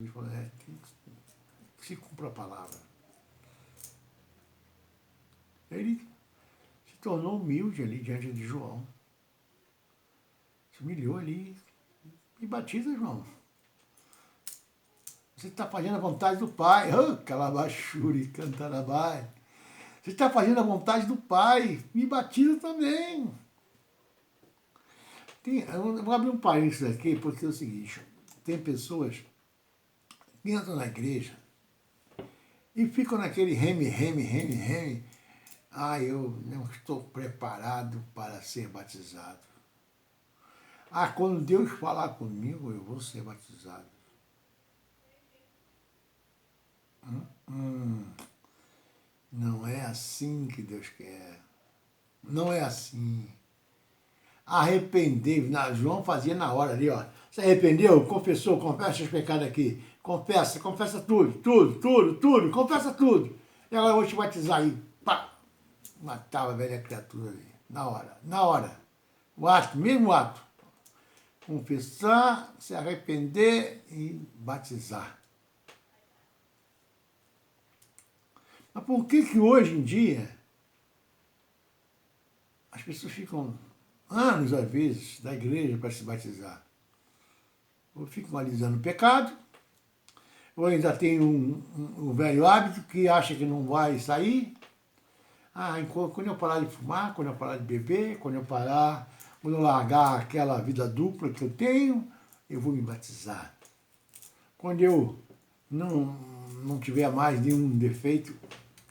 Ele falou, que se cumpra a palavra. Ele se tornou humilde ali diante de João. Se humilhou ali. Me batiza, João. Você está fazendo a vontade do Pai. Calabachuri, cantarabai. Você está fazendo a vontade do Pai. Me batiza também. Eu vou abrir um parênteses aqui, porque é o seguinte. Tem pessoas que entram na igreja e ficam naquele reme. Eu não estou preparado para ser batizado. Quando Deus falar comigo, eu vou ser batizado. Não é assim que Deus quer. Não é assim. Arrependei. João fazia na hora ali, ó. Se arrependeu, confessou, confessa os pecados aqui. Confessa tudo, confessa tudo. E agora eu vou te batizar aí. Pá! Matava a velha criatura ali. Na hora. Mesmo ato. Confessar, se arrepender e batizar. Mas por que hoje em dia as pessoas ficam anos, às vezes, da igreja para se batizar? Ou ficam alisando o pecado, ou ainda tem um velho hábito que acha que não vai sair. Quando eu parar de fumar, quando eu parar de beber, quando eu largar aquela vida dupla que eu tenho, eu vou me batizar. Quando eu não tiver mais nenhum defeito,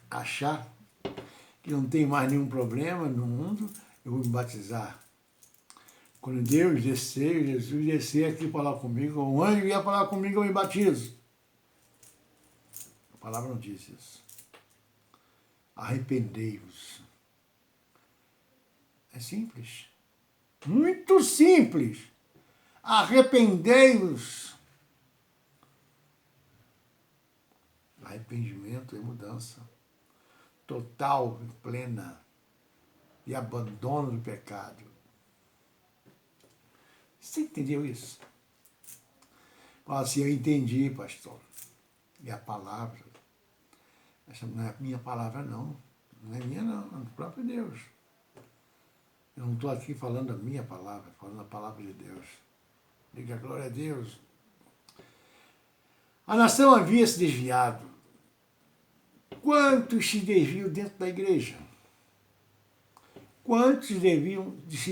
achar que não tem mais nenhum problema no mundo, eu vou me batizar. Quando Jesus descer aqui falar comigo, ou um anjo vier falar comigo, eu me batizo. A palavra não diz isso. Arrependei-vos. É simples. Muito simples. Arrependei-vos. Arrependimento é mudança total e plena e abandono do pecado. Você entendeu isso? Fala assim, eu entendi, pastor. E a palavra, essa não é minha palavra, não. Não é minha, não. É do próprio Deus. Eu não estou aqui falando a minha palavra, falando a palavra de Deus. Diga glória a Deus. A nação havia se desviado. Quantos se desviam dentro da igreja? Quantos se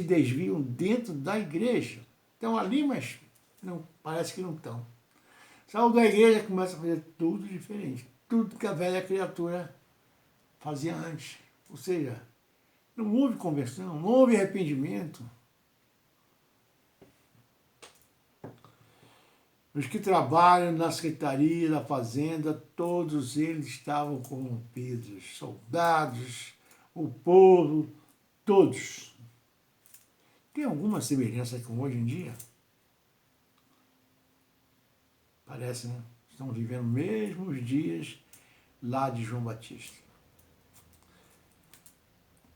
desviam dentro da igreja? Estão ali, mas não, parece que não estão. Saiu da igreja e começa a fazer tudo diferente. Tudo que a velha criatura fazia antes. Ou seja, não houve conversão, não houve arrependimento. Os que trabalham na secretaria da fazenda, todos eles estavam corrompidos. Soldados, o povo, todos. Tem alguma semelhança com hoje em dia? Parece, né? Estamos vivendo os mesmos dias lá de João Batista.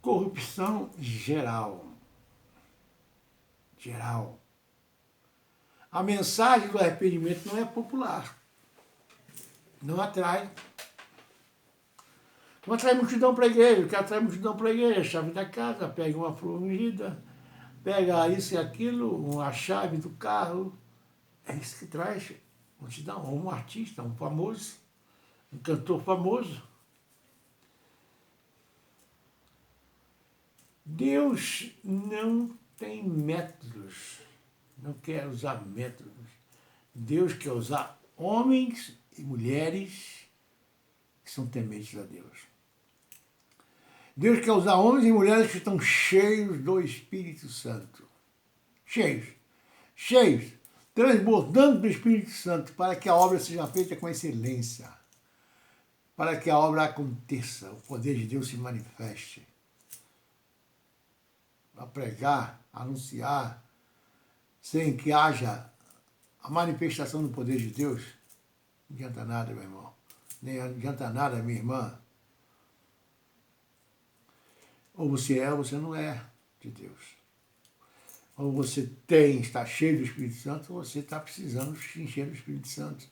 Corrupção geral. Geral. A mensagem do arrependimento não é popular. Não atrai. Não atrai multidão para a igreja. O que atrai multidão para a igreja é a chave da casa, pega uma flor ungida, pega isso e aquilo, a chave do carro. É isso que traz multidão. Um artista, um famoso, um cantor famoso. Deus não tem métodos. Não quer usar métodos. Deus quer usar homens e mulheres que são tementes a Deus. Deus quer usar homens e mulheres que estão cheios do Espírito Santo. Cheios, transbordando do Espírito Santo, para que a obra seja feita com excelência, para que a obra aconteça, o poder de Deus se manifeste. A pregar, anunciar, sem que haja a manifestação do poder de Deus, não adianta nada, meu irmão. Nem adianta nada, minha irmã. Ou você é ou você não é de Deus. Ou você está cheio do Espírito Santo, ou você está precisando se encher do Espírito Santo.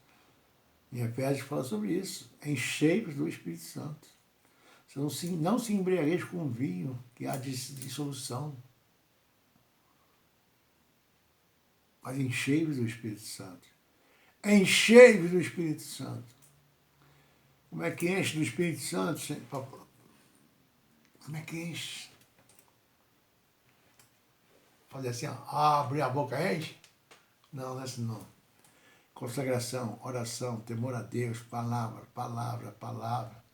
Em Efésios fala sobre isso. Enchei-vos do Espírito Santo. Não se embriagueis com vinho, que há dissolução. Mas enchei-vos do Espírito Santo. Enchei-vos do Espírito Santo. Como é que enche do Espírito Santo? Como é que enche? Fazer assim, ó, abre a boca, enche? Não, não é assim não. Consagração, oração, temor a Deus, palavra, palavra, palavra.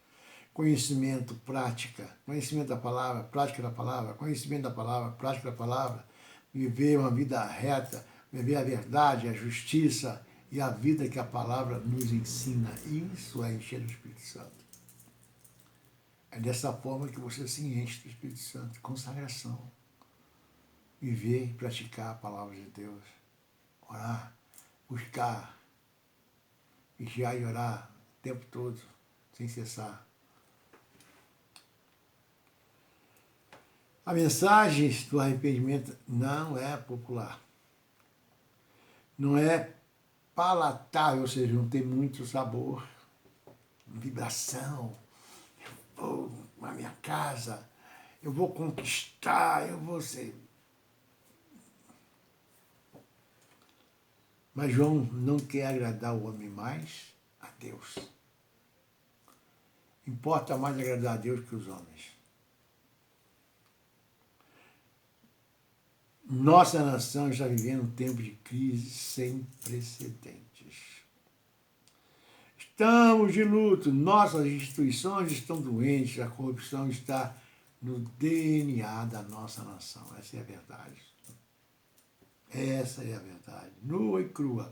Conhecimento, prática. Conhecimento da palavra, prática da palavra. Conhecimento da palavra, prática da palavra. Viver uma vida reta, viver a verdade, a justiça e a vida que a palavra nos ensina. Isso é encher do Espírito Santo. É dessa forma que você se enche do Espírito Santo. Consagração. Viver e praticar a palavra de Deus. Orar, buscar, vigiar e orar o tempo todo, sem cessar. A mensagem do arrependimento não é popular. Não é palatável, ou seja, não tem muito sabor, vibração. Eu vou na minha casa, eu vou conquistar, eu vou ser. Mas João não quer agradar o homem mais a Deus. Importa mais agradar a Deus que os homens. Nossa nação está vivendo um tempo de crise sem precedentes. Estamos de luto, nossas instituições estão doentes, a corrupção está no DNA da nossa nação. Essa é a verdade. Essa é a verdade, nua e crua.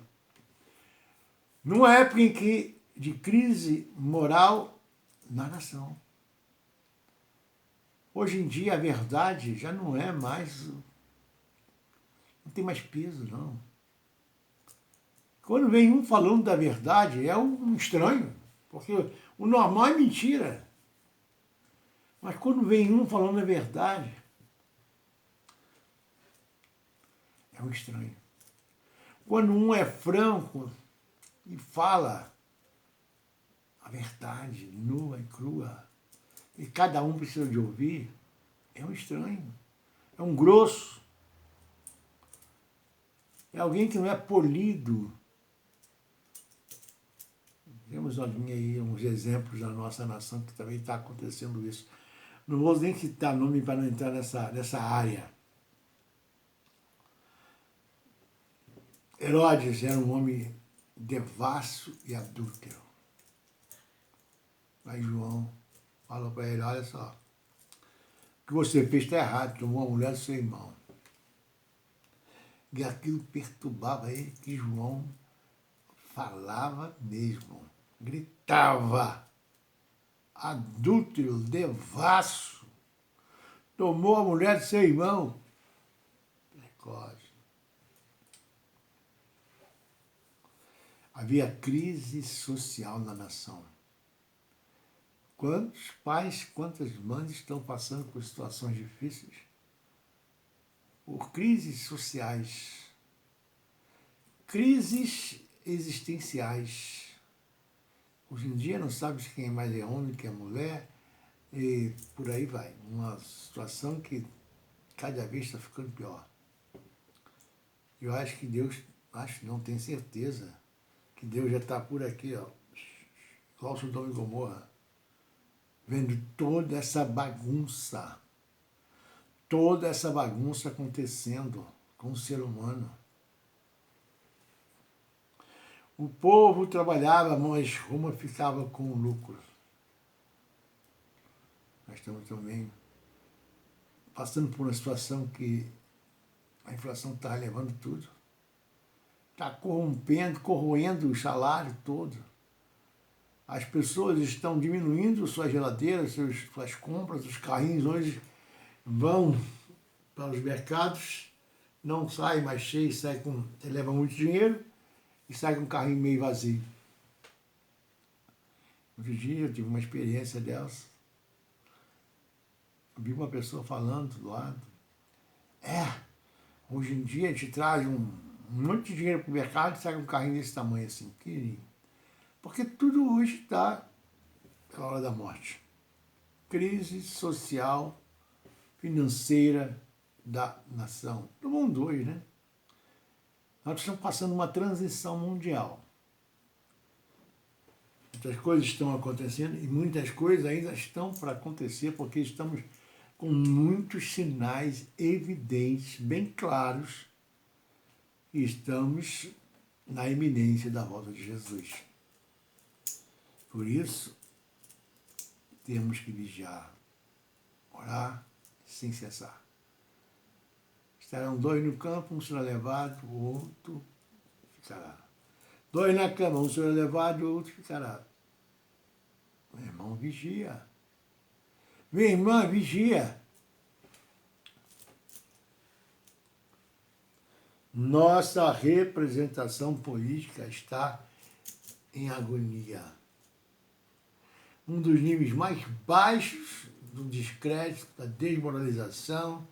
Numa época em que de crise moral na nação. Hoje em dia a verdade já não é mais, não tem mais peso, não. Quando vem um falando da verdade, é um estranho, porque o normal é mentira. Mas quando vem um falando a verdade, é um estranho. Quando um é franco e fala a verdade nua e crua, e cada um precisa de ouvir, é um estranho, é um grosso, é alguém que não é polido. Temos aí uns exemplos da nossa nação que também está acontecendo isso. Não vou nem citar nome para não entrar nessa área. Herodes era um homem devasso e adúltero. Mas João falou para ele, olha só, o que você fez está errado, tomou a mulher do seu irmão. E aquilo perturbava ele, que João falava mesmo, gritava, adúltero, devasso, tomou a mulher do seu irmão. Precoce. Havia crise social na nação. Quantos pais, quantas mães estão passando por situações difíceis? Por crises sociais, crises existenciais. Hoje em dia não sabe quem mais é homem, quem é mulher, e por aí vai. Uma situação que cada vez está ficando pior. Eu acho que Deus, não tenho certeza, que Deus já está por aqui, ó, igual Sodoma e Gomorra, vendo toda essa bagunça acontecendo com o ser humano. O povo trabalhava, mas Roma ficava com lucro. Nós estamos também passando por uma situação que a inflação está levando tudo. Está corroendo o salário todo. As pessoas estão diminuindo suas geladeiras, suas compras, os carrinhos hoje vão para os mercados, não saem mais cheios, leva muito dinheiro e sai com um carrinho meio vazio. Outro dia eu tive uma experiência dessa. Eu vi uma pessoa falando do lado. Hoje em dia a gente traz um monte de dinheiro para o mercado e sai com um carrinho desse tamanho assim, pequenininho. Porque tudo hoje está na hora da morte. Crise social, financeira da nação, do mundo hoje, né? Nós estamos passando uma transição mundial. Muitas coisas estão acontecendo e muitas coisas ainda estão para acontecer porque estamos com muitos sinais evidentes, bem claros, e estamos na iminência da volta de Jesus. Por isso, temos que vigiar, orar sem cessar. Estarão dois no campo, um será levado, o outro ficará. Dois na cama, um será levado, o outro ficará. Meu irmão, vigia. Minha irmã, vigia. Nossa representação política está em agonia. Um dos níveis mais baixos do descrédito, da desmoralização,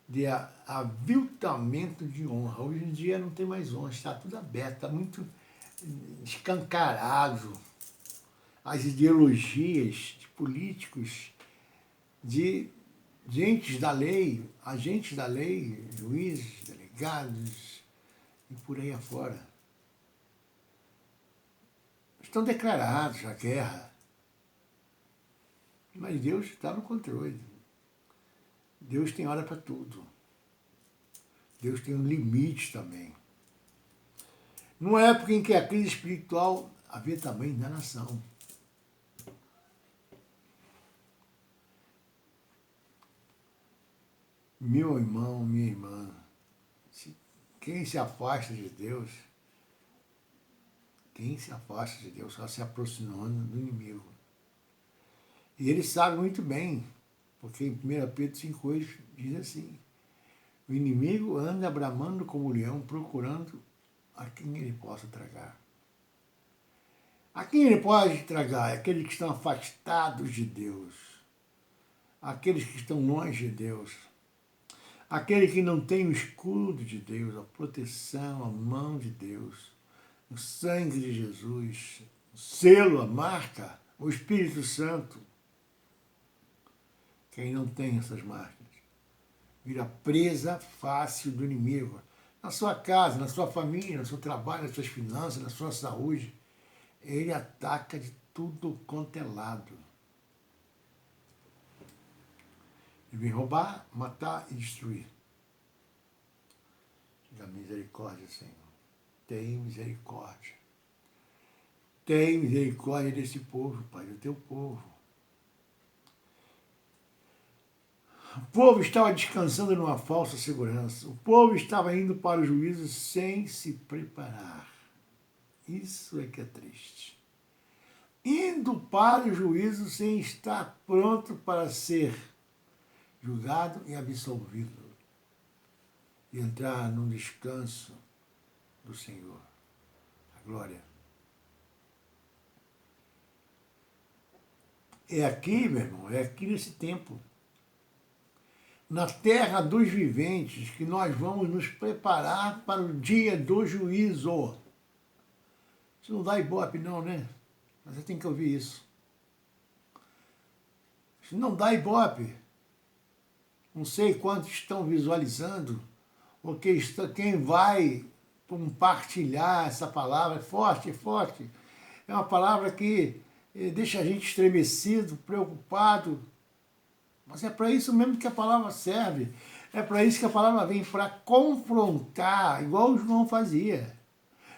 de aviltamento de honra. Hoje em dia não tem mais honra, está tudo aberto, está muito escancarado. As ideologias de políticos, de agentes da lei, juízes, delegados e por aí afora. Estão declarados a guerra. Mas Deus está no controle. Deus tem hora para tudo. Deus tem um limite também. Numa época em que a crise espiritual havia tamanho da nação. Meu irmão, minha irmã, quem se afasta de Deus, só se aproximando do inimigo. E ele sabe muito bem, porque em 1 Pedro 5,8 diz assim: o inimigo anda bramando como leão, procurando a quem ele possa tragar. A quem ele pode tragar? Aqueles que estão afastados de Deus, aqueles que estão longe de Deus, aquele que não tem o escudo de Deus, a proteção, a mão de Deus, o sangue de Jesus, o selo, a marca, o Espírito Santo. Quem não tem essas marcas vira presa fácil do inimigo. Na sua casa, na sua família, no seu trabalho, nas suas finanças, na sua saúde. Ele ataca de tudo quanto é lado. Ele vem roubar, matar e destruir. Diga misericórdia, Senhor. Tem misericórdia. Tem misericórdia desse povo, Pai, do teu povo. O povo estava descansando numa falsa segurança. O povo estava indo para o juízo sem se preparar. Isso é que é triste. Indo para o juízo sem estar pronto para ser julgado e absolvido. E entrar num descanso do Senhor. A glória. É aqui, meu irmão, é aqui nesse tempo. Na terra dos viventes, que nós vamos nos preparar para o dia do juízo. Isso não dá ibope não, né? Mas você tem que ouvir isso. Isso não dá ibope. Não sei quantos estão visualizando, ou quem vai compartilhar essa palavra. É forte, é forte. É uma palavra que deixa a gente estremecido, preocupado. Mas é para isso mesmo que a palavra serve. É para isso que a palavra vem, para confrontar, igual o João fazia.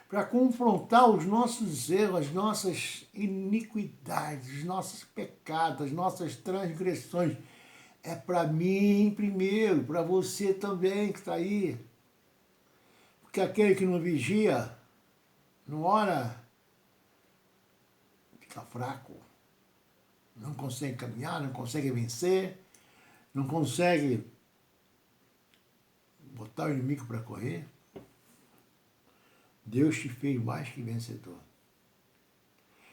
Para confrontar os nossos erros, as nossas iniquidades, os nossos pecados, as nossas transgressões. É para mim primeiro, para você também que está aí. Porque aquele que não vigia, não ora, fica fraco. Não consegue caminhar, não consegue vencer, não consegue botar o inimigo para correr. Deus te fez mais que vencedor.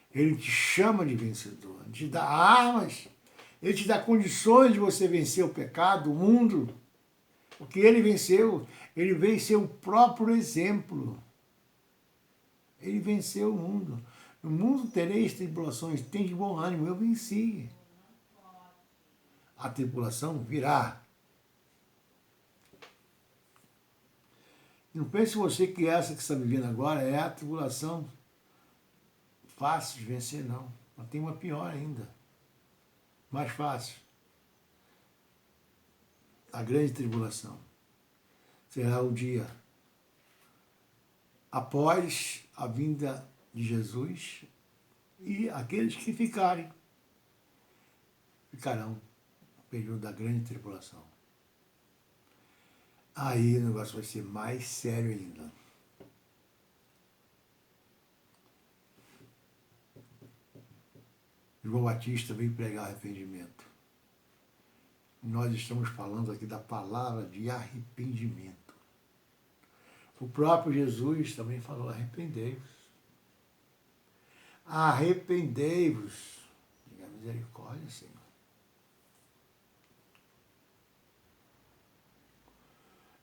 Ele te chama de vencedor, ele te dá armas, ele te dá condições de você vencer o pecado, o mundo. Porque ele venceu o próprio exemplo. Ele venceu o mundo. No mundo tereis tribulações, tem de bom ânimo, eu venci. A tribulação virá. Não pense você que essa que está vivendo agora é a tribulação fácil de vencer, não. Mas tem uma pior ainda. Mais fácil. A grande tribulação será o dia após a vinda de Jesus, e aqueles que ficarão no período da grande tribulação. Aí o negócio vai ser mais sério ainda. João Batista veio pregar arrependimento. Nós estamos falando aqui da palavra de arrependimento. O próprio Jesus também falou: arrependei-vos. Arrependei-vos. Diga misericórdia, Senhor.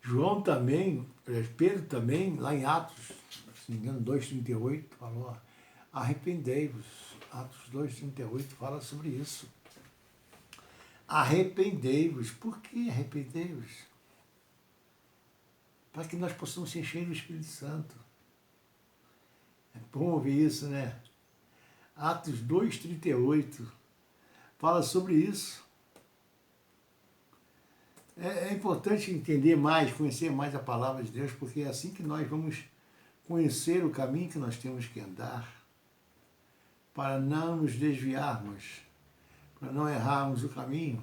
João também, Pedro também, lá em Atos, se não me engano, 2,38, falou: arrependei-vos. Atos 2,38 fala sobre isso. Arrependei-vos. Por que arrependei-vos? Para que nós possamos ser cheios do Espírito Santo. É bom ouvir isso, né? Atos 2,38 fala sobre isso. É importante entender mais, conhecer mais a palavra de Deus, porque é assim que nós vamos conhecer o caminho que nós temos que andar, para não nos desviarmos, para não errarmos o caminho.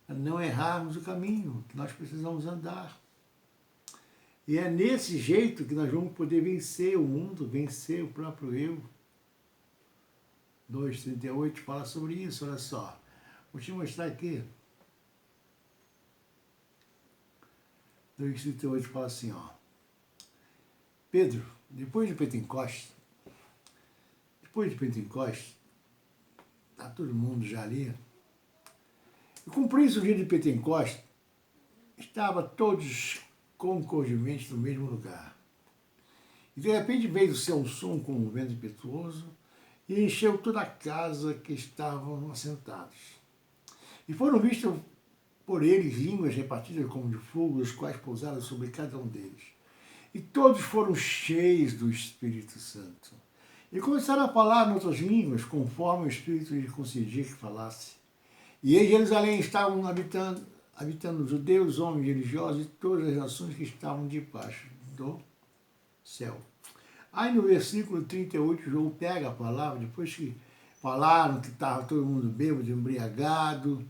Para não errarmos o caminho que nós precisamos andar. E é nesse jeito que nós vamos poder vencer o mundo, vencer o próprio eu. 2,38 fala sobre isso, olha só. Vou te mostrar aqui. 2,38 fala assim, ó. Pedro, depois de Pentecostes, está todo mundo já ali. E cumprindo o dia de Pentecostes, estavam todos concordemente no mesmo lugar. E de repente veio do céu um som como um vento impetuoso e encheu toda a casa que estavam assentados. E foram vistas por eles línguas repartidas como de fogo, as quais pousaram sobre cada um deles. E todos foram cheios do Espírito Santo. E começaram a falar em outras línguas, conforme o Espírito lhes concedia que falasse. E em Jerusalém estavam habitando judeus, homens religiosos e todas as nações que estavam debaixo do céu. Aí no versículo 38, João pega a palavra, depois que falaram que estava todo mundo bêbado, embriagado,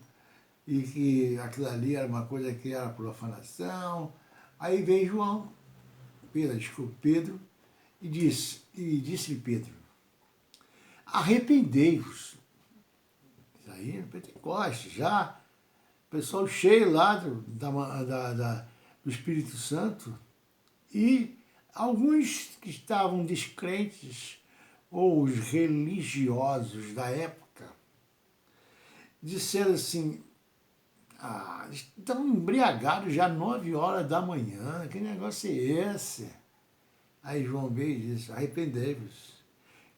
e que aquilo ali era uma coisa que era profanação. Aí vem Pedro, e disse-lhe Pedro: arrependei-vos. Isso aí é Pentecostes, já, pessoal cheio lá do Espírito Santo, e alguns que estavam descrentes, ou os religiosos da época, disseram assim: estão embriagados já 9 horas da manhã, que negócio é esse? Aí João veio e disse: arrependei-vos,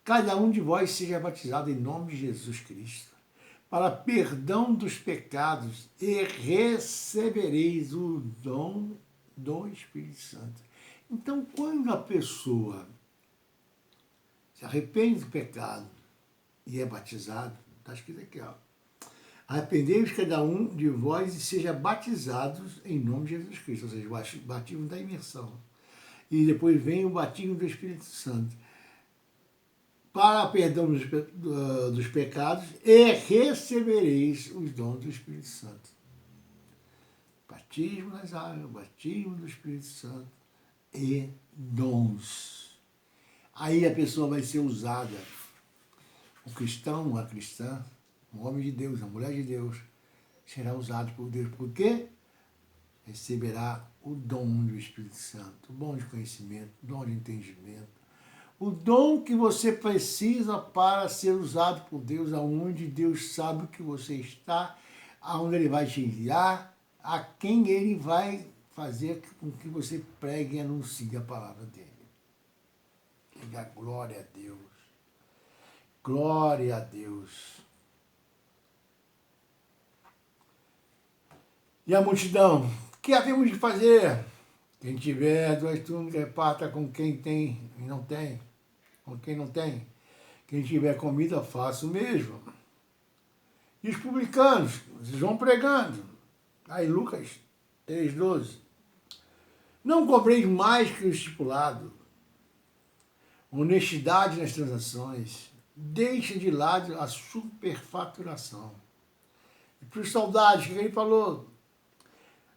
cada um de vós seja batizado em nome de Jesus Cristo, para perdão dos pecados, e recebereis o dom do Espírito Santo. Então, quando a pessoa se arrepende do pecado e é batizado, está escrito aqui, ó: arrependei-vos cada um de vós e seja batizados em nome de Jesus Cristo, ou seja, o batismo da imersão. E depois vem o batismo do Espírito Santo, para perdão dos pecados, e recebereis os dons do Espírito Santo. Batismo nas águas, batismo do Espírito Santo e dons. Aí a pessoa vai ser usada, o cristão, a cristã, o homem de Deus, a mulher de Deus, será usado por Deus. Por quê? Receberá o dom do Espírito Santo, o dom de conhecimento, o dom de entendimento, o dom que você precisa para ser usado por Deus, aonde Deus sabe o que você está, aonde Ele vai te enviar, a quem Ele vai fazer com que você pregue e anuncie a palavra dEle. Diga glória a Deus. Glória a Deus. E a multidão, o que havemos de fazer? Quem tiver 2 túnicas, reparta com quem tem e não tem. Com quem não tem. Quem tiver comida, faça o mesmo. E os publicanos, vocês vão pregando. Aí Lucas 3,12. Não cobreis mais que o estipulado. Honestidade nas transações. Deixa de lado a superfaturação. E para os soldados, que ele falou,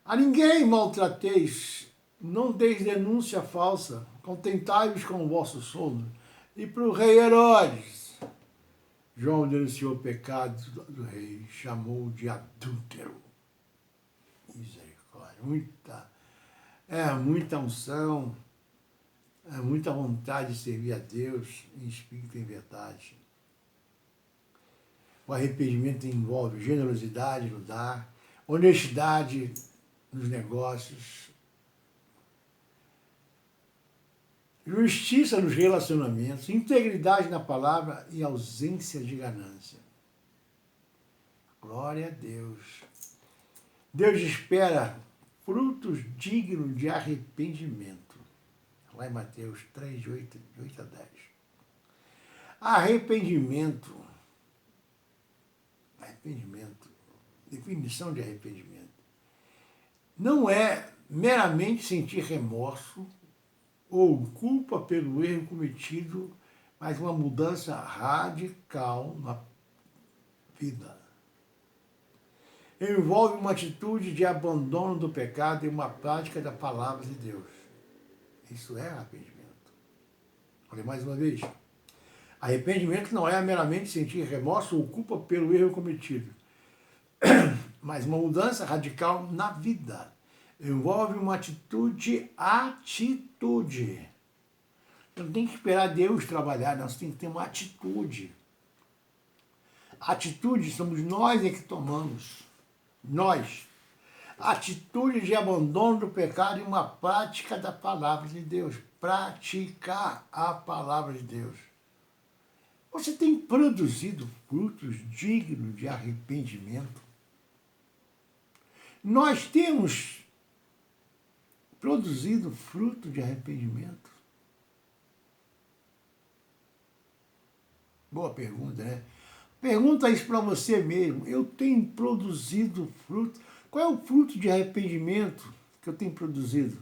a ninguém maltrateis, não deis denúncia falsa, contentai-vos com o vosso soldo. E para o rei Herodes, João denunciou o pecado do rei, chamou de adúltero. Misericórdia, muita unção, muita vontade de servir a Deus em espírito e em verdade. O arrependimento envolve generosidade no dar, honestidade nos negócios, justiça nos relacionamentos, integridade na palavra e ausência de ganância. Glória a Deus. Deus espera frutos dignos de arrependimento. Lá em Mateus 3, de 8 a 10. Arrependimento. Definição de arrependimento. Não é meramente sentir remorso ou culpa pelo erro cometido, mas uma mudança radical na vida. Envolve uma atitude de abandono do pecado e uma prática da palavra de Deus. Isso é arrependimento. Olha mais uma vez. Arrependimento não é meramente sentir remorso ou culpa pelo erro cometido, mas uma mudança radical na vida. Envolve uma atitude. Você não tem que esperar Deus trabalhar, não. Você tem que ter uma atitude. Atitude somos nós que tomamos. Nós. Atitude de abandono do pecado e uma prática da palavra de Deus. Praticar a palavra de Deus. Você tem produzido frutos dignos de arrependimento? Nós temos produzido fruto de arrependimento? Boa pergunta, né? Pergunta isso para você mesmo. Eu tenho produzido fruto? Qual é o fruto de arrependimento que eu tenho produzido?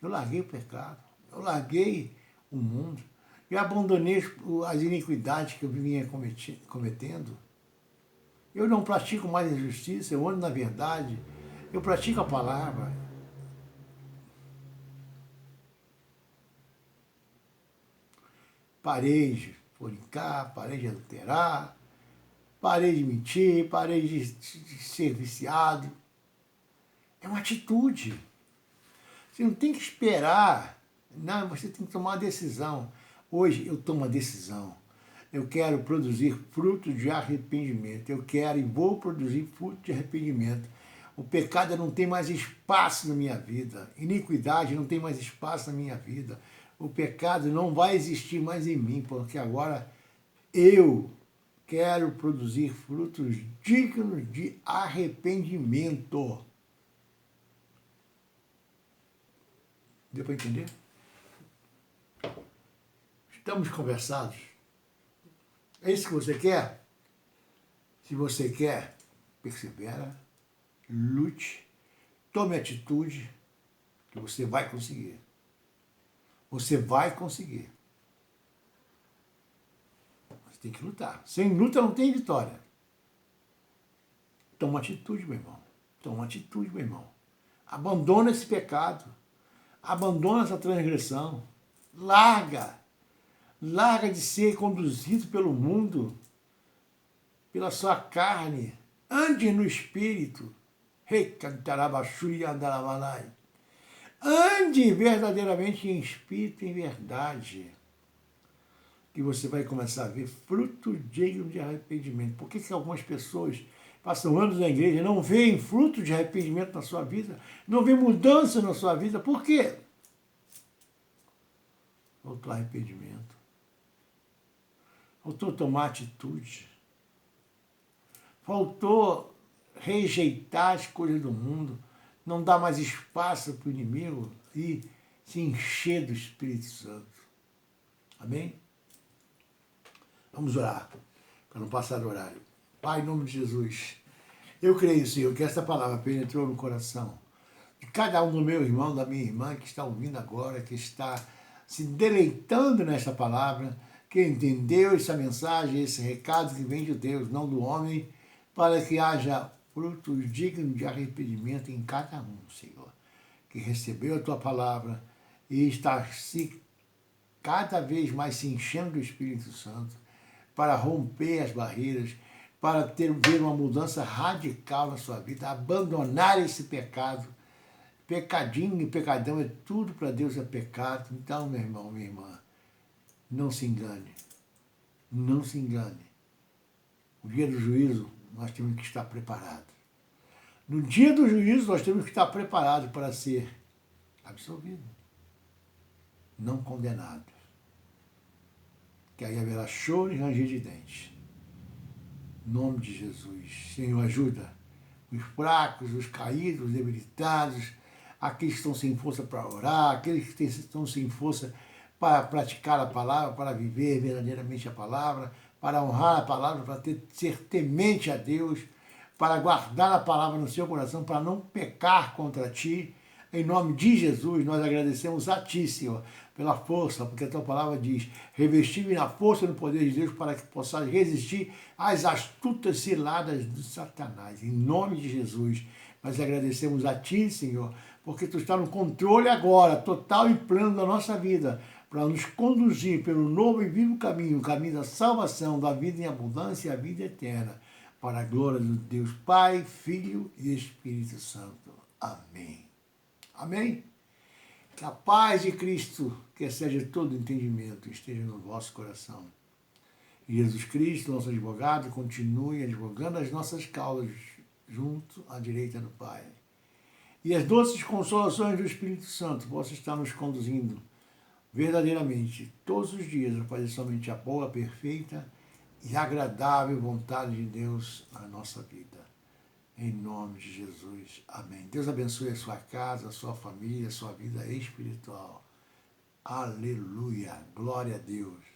Eu larguei o pecado, eu larguei o mundo, eu abandonei as iniquidades que eu vinha cometendo. Eu não pratico mais a justiça, eu ando na verdade, eu pratico a palavra. Parei de fornicar, parei de adulterar, parei de mentir, parei de ser viciado. É uma atitude. Você não tem que esperar. Não, você tem que tomar uma decisão. Hoje eu tomo uma decisão. Eu quero produzir fruto de arrependimento. Eu quero e vou produzir fruto de arrependimento. O pecado não tem mais espaço na minha vida. Iniquidade não tem mais espaço na minha vida. O pecado não vai existir mais em mim, porque agora eu quero produzir frutos dignos de arrependimento. Deu para entender? Estamos conversados? É isso que você quer? Se você quer, persevera, lute, tome atitude, que você vai conseguir. Você vai conseguir. Você tem que lutar. Sem luta não tem vitória. Toma atitude, meu irmão. Toma atitude, meu irmão. Abandona esse pecado. Abandona essa transgressão. Larga. Larga de ser conduzido pelo mundo, pela sua carne. Ande no Espírito. Ande verdadeiramente em espírito e em verdade. Que você vai começar a ver fruto digno de arrependimento. Por que algumas pessoas passam anos na igreja e não veem fruto de arrependimento na sua vida? Não veem mudança na sua vida? Por quê? Faltou arrependimento. faltou tomar atitude, faltou rejeitar as coisas do mundo, não dar mais espaço para o inimigo e se encher do Espírito Santo. Amém? Vamos orar, para não passar do horário. Pai, em nome de Jesus, eu creio, Senhor, que essa palavra penetrou no coração de cada um do meu irmão, da minha irmã, que está ouvindo agora, que está se deleitando nessa palavra, que entendeu essa mensagem, esse recado que vem de Deus, não do homem, para que haja frutos dignos de arrependimento em cada um, Senhor, que recebeu a Tua palavra e está se cada vez mais se enchendo do Espírito Santo para romper as barreiras, para ver uma mudança radical na sua vida, abandonar esse pecado. Pecadinho e pecadão é tudo para Deus é pecado. Então, meu irmão, minha irmã, não se engane. Não se engane. O dia do juízo, nós temos que estar preparados. No dia do juízo, nós temos que estar preparados para ser absolvidos, não condenados. Que aí haverá choro e ranger de dentes. Em nome de Jesus. Senhor, ajuda os fracos, os caídos, os debilitados, aqueles que estão sem força para orar, aqueles que estão sem força para praticar a palavra, para viver verdadeiramente a palavra, para honrar a palavra, para ser temente a Deus, para guardar a palavra no seu coração, para não pecar contra ti. Em nome de Jesus, nós agradecemos a ti, Senhor, pela força, porque a tua palavra diz, revesti-me na força e no poder de Deus para que possas resistir às astutas ciladas do Satanás. Em nome de Jesus, nós agradecemos a ti, Senhor, porque tu está no controle agora, total e pleno da nossa vida, para nos conduzir pelo novo e vivo caminho, o caminho da salvação, da vida em abundância e a vida eterna, para a glória de Deus Pai, Filho e Espírito Santo. Amém. Amém? Que a paz de Cristo, que excede todo entendimento, esteja no vosso coração. E Jesus Cristo, nosso advogado, continue advogando as nossas causas junto à direita do Pai. E as doces consolações do Espírito Santo possam estar nos conduzindo verdadeiramente todos os dias a fazer somente a boa, perfeita e agradável vontade de Deus na nossa vida. Em nome de Jesus. Amém. Deus abençoe a sua casa, a sua família, a sua vida espiritual. Aleluia. Glória a Deus.